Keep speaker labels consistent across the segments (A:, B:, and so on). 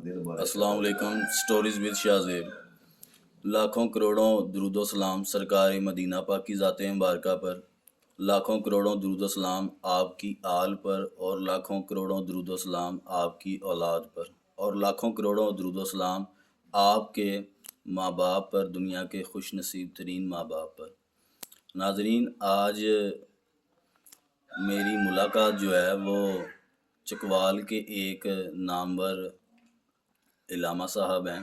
A: السلام علیکم۔ Stories with شاہ زیب۔ لاکھوں کروڑوں درود و سلام سرکار مدینہ پاک کی ذات مبارکہ پر، لاکھوں کروڑوں درود و سلام آپ کی آل پر، اور لاکھوں کروڑوں درود و سلام آپ کی اولاد پر، اور لاکھوں کروڑوں درود و سلام آپ کے ماں باپ پر، دنیا کے خوش نصیب ترین ماں باپ پر۔ ناظرین، آج میری ملاقات جو ہے وہ چکوال کے ایک نامور علامہ صاحب ہیں،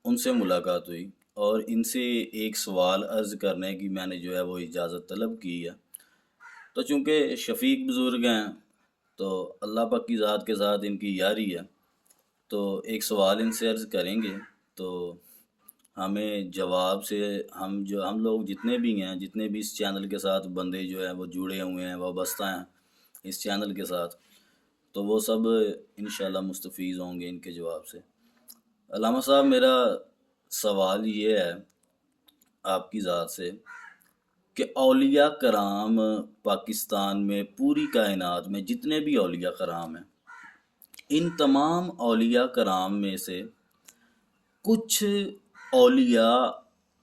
A: ان سے ملاقات ہوئی اور ان سے ایک سوال عرض کرنے کی میں نے جو ہے وہ اجازت طلب کی ہے۔ تو چونکہ شفیق بزرگ ہیں تو اللہ پاک کی ذات کے ساتھ ان کی یاری ہے، تو ایک سوال ان سے عرض کریں گے تو ہمیں جواب سے ہم لوگ جتنے بھی ہیں، جتنے بھی اس چینل کے ساتھ بندے جو ہیں وہ جڑے ہوئے ہیں، وابستہ ہیں اس چینل کے ساتھ، تو وہ سب انشاءاللہ مستفیض ہوں گے ان کے جواب سے۔ علامہ صاحب، میرا سوال یہ ہے آپ کی ذات سے کہ اولیاء کرام پاکستان میں، پوری کائنات میں جتنے بھی اولیاء کرام ہیں، ان تمام اولیاء کرام میں سے کچھ اولیاء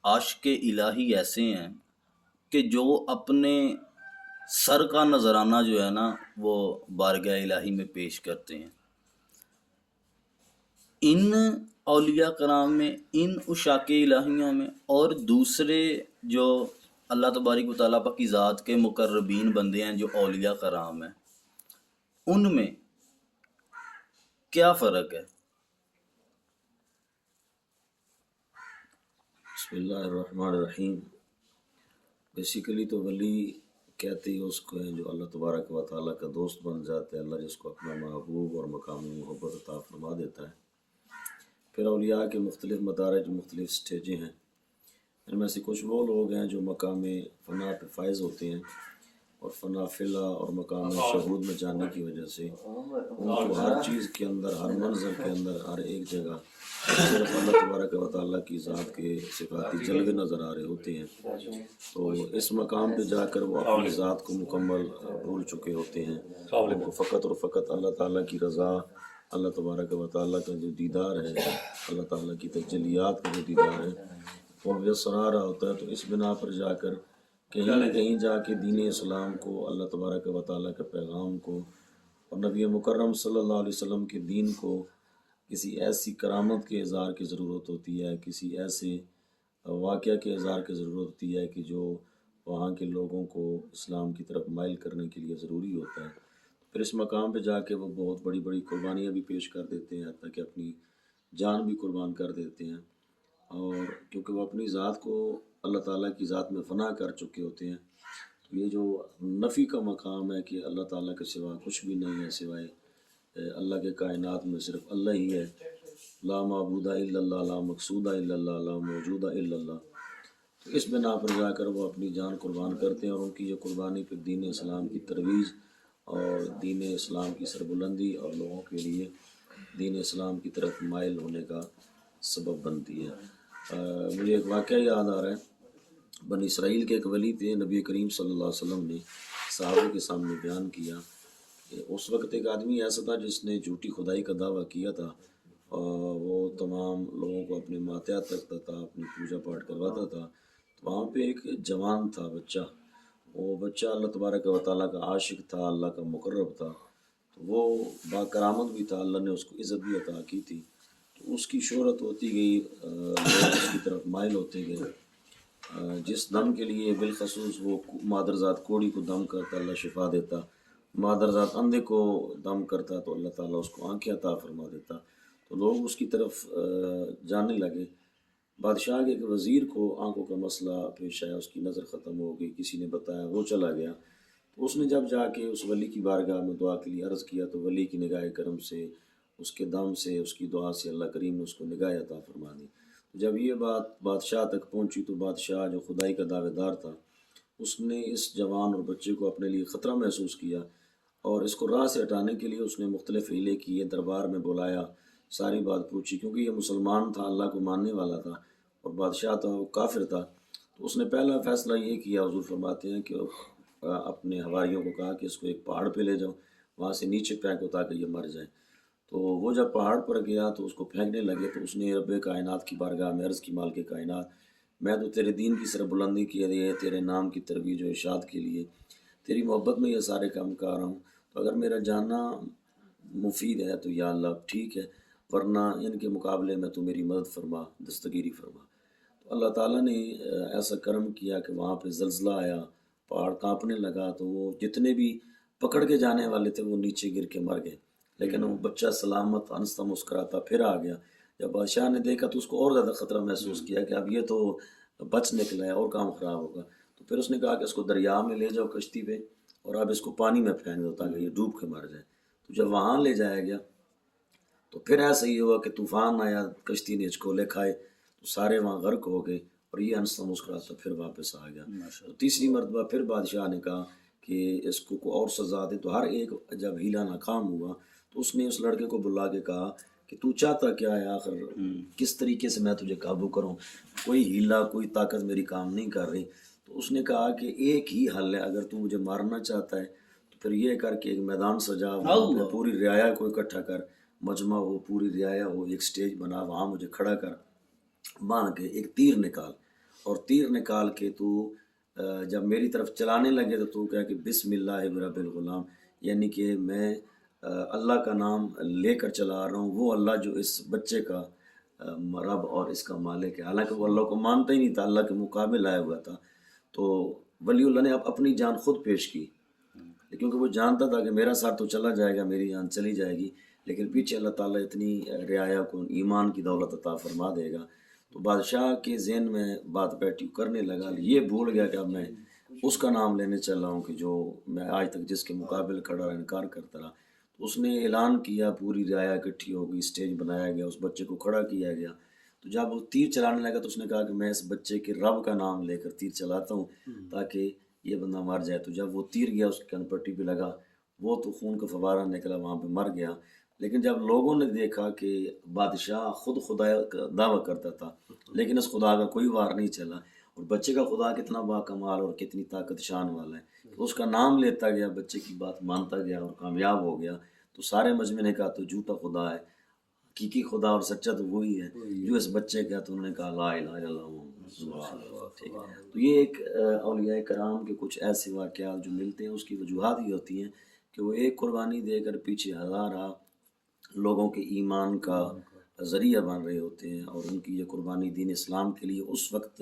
A: عاشق الہی ایسے ہیں کہ جو اپنے سر کا نذرانہ جو ہے نا وہ بارگاہ الہی میں پیش کرتے ہیں۔ ان اولیاء کرام میں، ان عشاق الہیوں میں، اور دوسرے جو اللہ تبارک و تعالیٰ کی ذات کے مقربین بندے ہیں جو اولیاء کرام ہیں، ان میں کیا فرق ہے؟
B: بسم اللہ الرحمن الرحیم۔ بیسیکلی تو ولی کہتے ہی اس کو ہیں جو اللہ تبارک و تعالیٰ کا دوست بن جاتا ہے، اللہ جس کو اپنا محبوب اور مقام محبت عطا فرما دیتا ہے۔ پھر اولیاء کے مختلف مدارج، مختلف سٹیجیں ہیں۔ ان میں سے کچھ وہ لوگ ہیں جو مقام فنا پہ فائز ہوتے ہیں، اور فنا فلا اور مقام شہود میں جانے کی وجہ سے ان کو ہر چیز کے اندر، ہر منظر کے اندر، ہر ایک جگہ صرف اللہ تبارک و تعالیٰ کی ذات کے صفاتی جلوے نظر آ رہے ہوتے ہیں۔ تو اس مقام پہ جا کر وہ اپنی ذات کو مکمل بھول چکے ہوتے ہیں۔ ان کو فقط اور فقط اللہ تعالیٰ کی رضا، اللہ تبارک و تعالیٰ کا جو دیدار ہے، اللہ تعالیٰ کی تجلیات کا جو دیدار ہے وہ میسر آ رہا ہوتا ہے۔ تو اس بنا پر جا کر کہیں نہ کہیں جا کے دین اسلام کو، اللہ تبارک و تعالیٰ کے پیغام کو اور نبی مکرم صلی اللہ علیہ وسلم کے دین کو کسی ایسی کرامت کے اظہار کی ضرورت ہوتی ہے، کسی ایسے واقعہ کے اظہار کی ضرورت ہوتی ہے کہ جو وہاں کے لوگوں کو اسلام کی طرف مائل کرنے کے لیے ضروری ہوتا ہے۔ پھر اس مقام پہ جا کے وہ بہت بڑی بڑی قربانیاں بھی پیش کر دیتے ہیں، حتیٰ کہ اپنی جان بھی قربان کر دیتے ہیں، اور کیونکہ وہ اپنی ذات کو اللہ تعالیٰ کی ذات میں فنا کر چکے ہوتے ہیں۔ تو یہ جو نفی کا مقام ہے کہ اللہ تعالیٰ کے سوا کچھ بھی نہیں ہے، سوائے اللہ کے کائنات میں صرف اللہ ہی ہے، لا معبود الا اللہ، لا مقصود الا اللہ، لا موجود الا اللہ۔ تو اس بنا پر جا کر وہ اپنی جان قربان کرتے ہیں، اور ان کی یہ قربانی پھر دین اسلام کی ترویج اور دین اسلام کی سربلندی اور لوگوں کے لیے دین اسلام کی طرف مائل ہونے کا سبب بنتی ہے۔ مجھے ایک واقعہ یاد آ رہا ہے، بنی اسرائیل کے ایک ولی تھے، نبی کریم صلی اللہ علیہ وسلم نے صحابہ کے سامنے بیان کیا کہ اس وقت ایک آدمی ایسا تھا جس نے جھوٹی خدائی کا دعویٰ کیا تھا، اور وہ تمام لوگوں کو اپنے ماتحت رکھتا تھا، اپنی پوجا پاٹ کرواتا تھا۔ تو وہاں پہ ایک جوان تھا، بچہ، وہ بچہ اللہ تبارک و تعالیٰ کا عاشق تھا، اللہ کا مقرب تھا، تو وہ با کرامت بھی تھا، اللہ نے اس کو عزت بھی عطا کی تھی۔ تو اس کی شہرت ہوتی گئی، لوگ اس کی طرف مائل ہوتے گئے۔ جس دم کے لیے بالخصوص وہ مادرزاد کوڑی کو دم کرتا اللہ شفا دیتا، مادرزاد اندھے کو دم کرتا تو اللہ تعالیٰ اس کو آنکھیں عطا فرما دیتا۔ تو لوگ اس کی طرف جانے لگے۔ بادشاہ کے ایک وزیر کو آنکھوں کا مسئلہ پیش آیا، اس کی نظر ختم ہو گئی، کسی نے بتایا، وہ چلا گیا۔ تو اس نے جب جا کے اس ولی کی بارگاہ میں دعا کے لیے عرض کیا تو ولی کی نگاہ کرم سے، اس کے دم سے، اس کی دعا سے اللہ کریم نے اس کو نگاہ عطا فرما دی۔ جب یہ بات بادشاہ تک پہنچی تو بادشاہ جو خدائی کا دعوے دار تھا، اس نے اس جوان اور بچے کو اپنے لیے خطرہ محسوس کیا، اور اس کو راہ سے ہٹانے کے لیے اس نے مختلف حیلے کیے، دربار میں بلایا، ساری بات پوچھی، کیونکہ یہ مسلمان تھا، اللہ کو ماننے والا تھا، اور بادشاہ تھا وہ کافر تھا۔ تو اس نے پہلا فیصلہ یہ کیا، حضور فرماتے ہیں کہ اپنے حواریوں کو کہا کہ اس کو ایک پہاڑ پہ لے جاؤ، وہاں سے نیچے پھینکو تاکہ یہ مر جائے۔ تو وہ جب پہاڑ پر گیا تو اس کو پھینکنے لگے تو اس نے رب کائنات کی بارگاہ میں عرض کی، مالک کائنات، میں تو تیرے دین کی سر بلندی کے لیے، تیرے نام کی ترویج و ارشاد کے لیے، تیری محبت میں یہ سارے کام کر رہا ہوں، تو اگر میرا جاننا مفید ہے تو یا اللہ ٹھیک ہے، ورنہ ان کے مقابلے میں تو میری مدد فرما، دستگیری فرما۔ تو اللہ تعالیٰ نے ایسا کرم کیا کہ وہاں پہ زلزلہ آیا، پہاڑ کانپنے لگا، تو وہ جتنے بھی پکڑ کے جانے والے تھے وہ نیچے گر کے مر گئے، لیکن وہ بچہ سلامت آہستہ مسکراتا پھر آ گیا۔ جب بادشاہ نے دیکھا تو اس کو اور زیادہ خطرہ محسوس کیا کہ اب یہ تو بچ نکلا ہے اور کام خراب ہوگا، تو پھر اس نے کہا کہ اس کو دریا میں لے جاؤ کشتی پہ، اور اب اس کو پانی میں پھینک دو تاکہ یہ ڈوب کے مر جائے۔ تو جب وہاں لے جایا گیا تو پھر ایسا ہی ہوا کہ طوفان آیا، کشتی نے ہچکولے کھائے تو سارے وہاں غرق ہو گئے، اور یہ آہستہ مسکراتا پھر واپس آ گیا۔ تو تیسری مرتبہ پھر بادشاہ نے کہا کہ اس کو کوئی اور سزا دے، تو ہر ایک جب ہیلا ناکام ہوا تو اس نے اس لڑکے کو بلا کے کہا کہ تو چاہتا کیا ہے، آخر کس طریقے سے میں تجھے قابو کروں، کوئی ہیلا کوئی طاقت میری کام نہیں کر رہی۔ تو اس نے کہا کہ ایک ہی حل ہے، اگر تو مجھے مارنا چاہتا ہے تو پھر یہ کر کے ایک میدان سجا، وہاں پہ پوری رعایا کو اکٹھا کر، مجمع ہو، پوری رعایا ہو، ایک سٹیج بنا، وہاں مجھے کھڑا کر، باندھ کے ایک تیر نکال، اور تیر نکال کے تو جب میری طرف چلانے لگے تو کہا کہ بسم اللہ برب الغلام، یعنی کہ میں اللہ کا نام لے کر چلا رہا ہوں، وہ اللہ جو اس بچے کا رب اور اس کا مالک ہے۔ حالانکہ وہ اللہ کو مانتا ہی نہیں تھا، اللہ کے مقابل آیا ہوا تھا۔ تو ولی اللہ نے اب اپنی جان خود پیش کی، کیونکہ وہ جانتا تھا کہ میرا ساتھ تو چلا جائے گا، میری جان چلی جائے گی، لیکن پیچھے اللہ تعالیٰ اتنی رعایا کو ایمان کی دولت عطا فرما دے گا۔ تو بادشاہ کے ذہن میں بات بیٹھی، کرنے لگا، یہ بھول گیا کہ اب میں اس کا نام لینے چلا ہوں کہ جو میں آج تک جس کے مقابل کھڑا رہا، انکار کرتا رہا۔ تو اس نے اعلان کیا، پوری رعایا اکٹھی ہو گئی، اسٹیج بنایا گیا، اس بچے کو کھڑا کیا گیا۔ تو جب وہ تیر چلانے لگا تو اس نے کہا کہ میں اس بچے کے رب کا نام لے کر تیر چلاتا ہوں تاکہ یہ بندہ مر جائے۔ تو جب وہ تیر گیا اس کے کن پٹی پہ لگا، وہ تو خون کا فوارہ نکلا، وہاں پہ مر گیا۔ لیکن جب لوگوں نے دیکھا کہ بادشاہ خود خدا کا دعویٰ کرتا تھا لیکن اس خدا کا کوئی وار نہیں چلا، اور بچے کا خدا کتنا باکمال اور کتنی طاقت شان والا ہے، تو اس کا نام لیتا گیا، بچے کی بات مانتا گیا اور کامیاب ہو گیا۔ تو سارے مجمع نے کہا تو جھوٹا خدا ہے، حقیقی خدا اور سچا تو وہی ہے جو اس بچے کا۔ تو انہوں نے کہا لا الہ الا اللہ محمد سبحان اللہ۔ ٹھیک ہے، تو یہ ایک اولیاء کرام کے کچھ ایسے واقعات جو ملتے ہیں، اس کی وجوہات یہ ہوتی ہیں کہ وہ ایک قربانی دے کر پیچھے ہزارہ لوگوں کے ایمان کا ذریعہ بن رہے ہوتے ہیں، اور ان کی یہ قربانی دین اسلام کے لیے اس وقت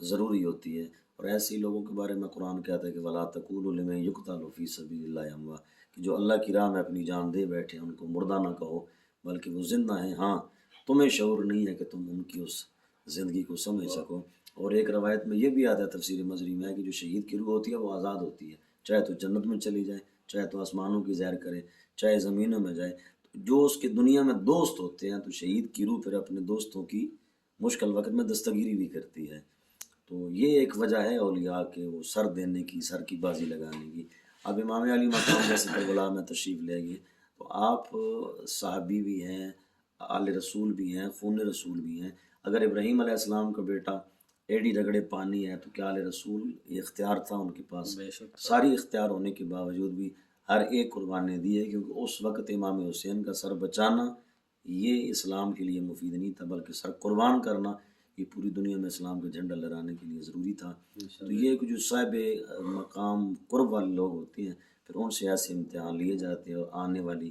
B: ضروری ہوتی ہے۔ اور ایسے لوگوں کے بارے میں قرآن کہتا ہے کہ وَلَا تَقُولُوا لِمَن يُقْتَلُ فِي سَبِيلِ اللَّهِ أَمْوَاتٌ، کہ جو اللہ کی راہ میں اپنی جان دے بیٹھے ہیں ان کو مردہ نہ کہو، بلکہ وہ زندہ ہیں۔ ہاں تمہیں شعور نہیں ہے کہ تم ان کی اس زندگی کو سمجھ سکو۔ اور ایک روایت میں یہ بھی آتا ہے تفسیر مظری میں کہ جو شہید کی روح ہوتی ہے وہ آزاد ہوتی ہے، چاہے تو جنت میں چلی جائے، چاہے تو آسمانوں کی زیر کرے، چاہے زمینوں میں جائے۔ جو اس کے دنیا میں دوست ہوتے ہیں تو شہید کی روح پھر اپنے دوستوں کی مشکل وقت میں دستگیری بھی کرتی ہے۔ تو یہ ایک وجہ ہے اولیاء کے وہ سر دینے کی، سر کی بازی لگانے کی۔ اب امام علی مقام جیسے کربلا میں تشریف لے گئے تو آپ صحابی بھی ہیں، آل رسول بھی ہیں، خون رسول بھی ہیں۔ اگر ابراہیم علیہ السلام کا بیٹا ایڑی رگڑے پانی ہے تو کیا آل رسول یہ اختیار تھا ان کے پاس؟ ساری اختیار ہونے کے باوجود بھی ہر ایک قربانی دی ہے، کیونکہ اس وقت امام حسین کا سر بچانا یہ اسلام کے لیے مفید نہیں تھا، بلکہ سر قربان کرنا یہ پوری دنیا میں اسلام کا جھنڈا لہرانے کے لیے ضروری تھا۔ تو یہ جو صاحب مقام قرب والے لوگ ہوتے ہیں پھر ان سے ایسے امتحان لیے جاتے ہیں، اور آنے والی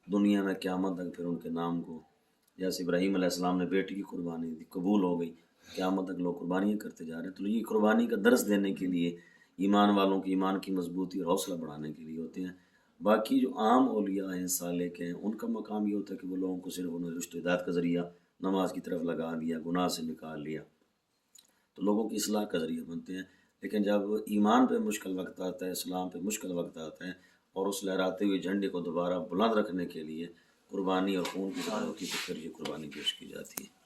B: دنیا میں قیامت تک پھر ان کے نام کو، جیسے ابراہیم علیہ السلام نے بیٹی کی قربانی دی، قبول ہو گئی، قیامت تک لوگ قربانیاں کرتے جا رہے ہیں۔ تو یہ قربانی کا درس دینے کے لیے، ایمان والوں کی ایمان کی مضبوطی اور حوصلہ بڑھانے کے لیے ہوتے ہیں۔ باقی جو عام اولیاء ہیں، صالح ہیں، ان کا مقام یہ ہوتا ہے کہ وہ لوگوں کو صرف انہوں نے رشد و ہدایت کا ذریعہ نماز کی طرف لگا دیا، گناہ سے نکال لیا، تو لوگوں کی اصلاح کا ذریعہ بنتے ہیں۔ لیکن جب ایمان پہ مشکل وقت آتا ہے، اسلام پہ مشکل وقت آتا ہے، اور اس لہراتے ہوئے جھنڈے کو دوبارہ بلند رکھنے کے لیے قربانی اور خون کی ضرورت ہوتی ہے، تو پھر یہ قربانی پیش کی جاتی ہے۔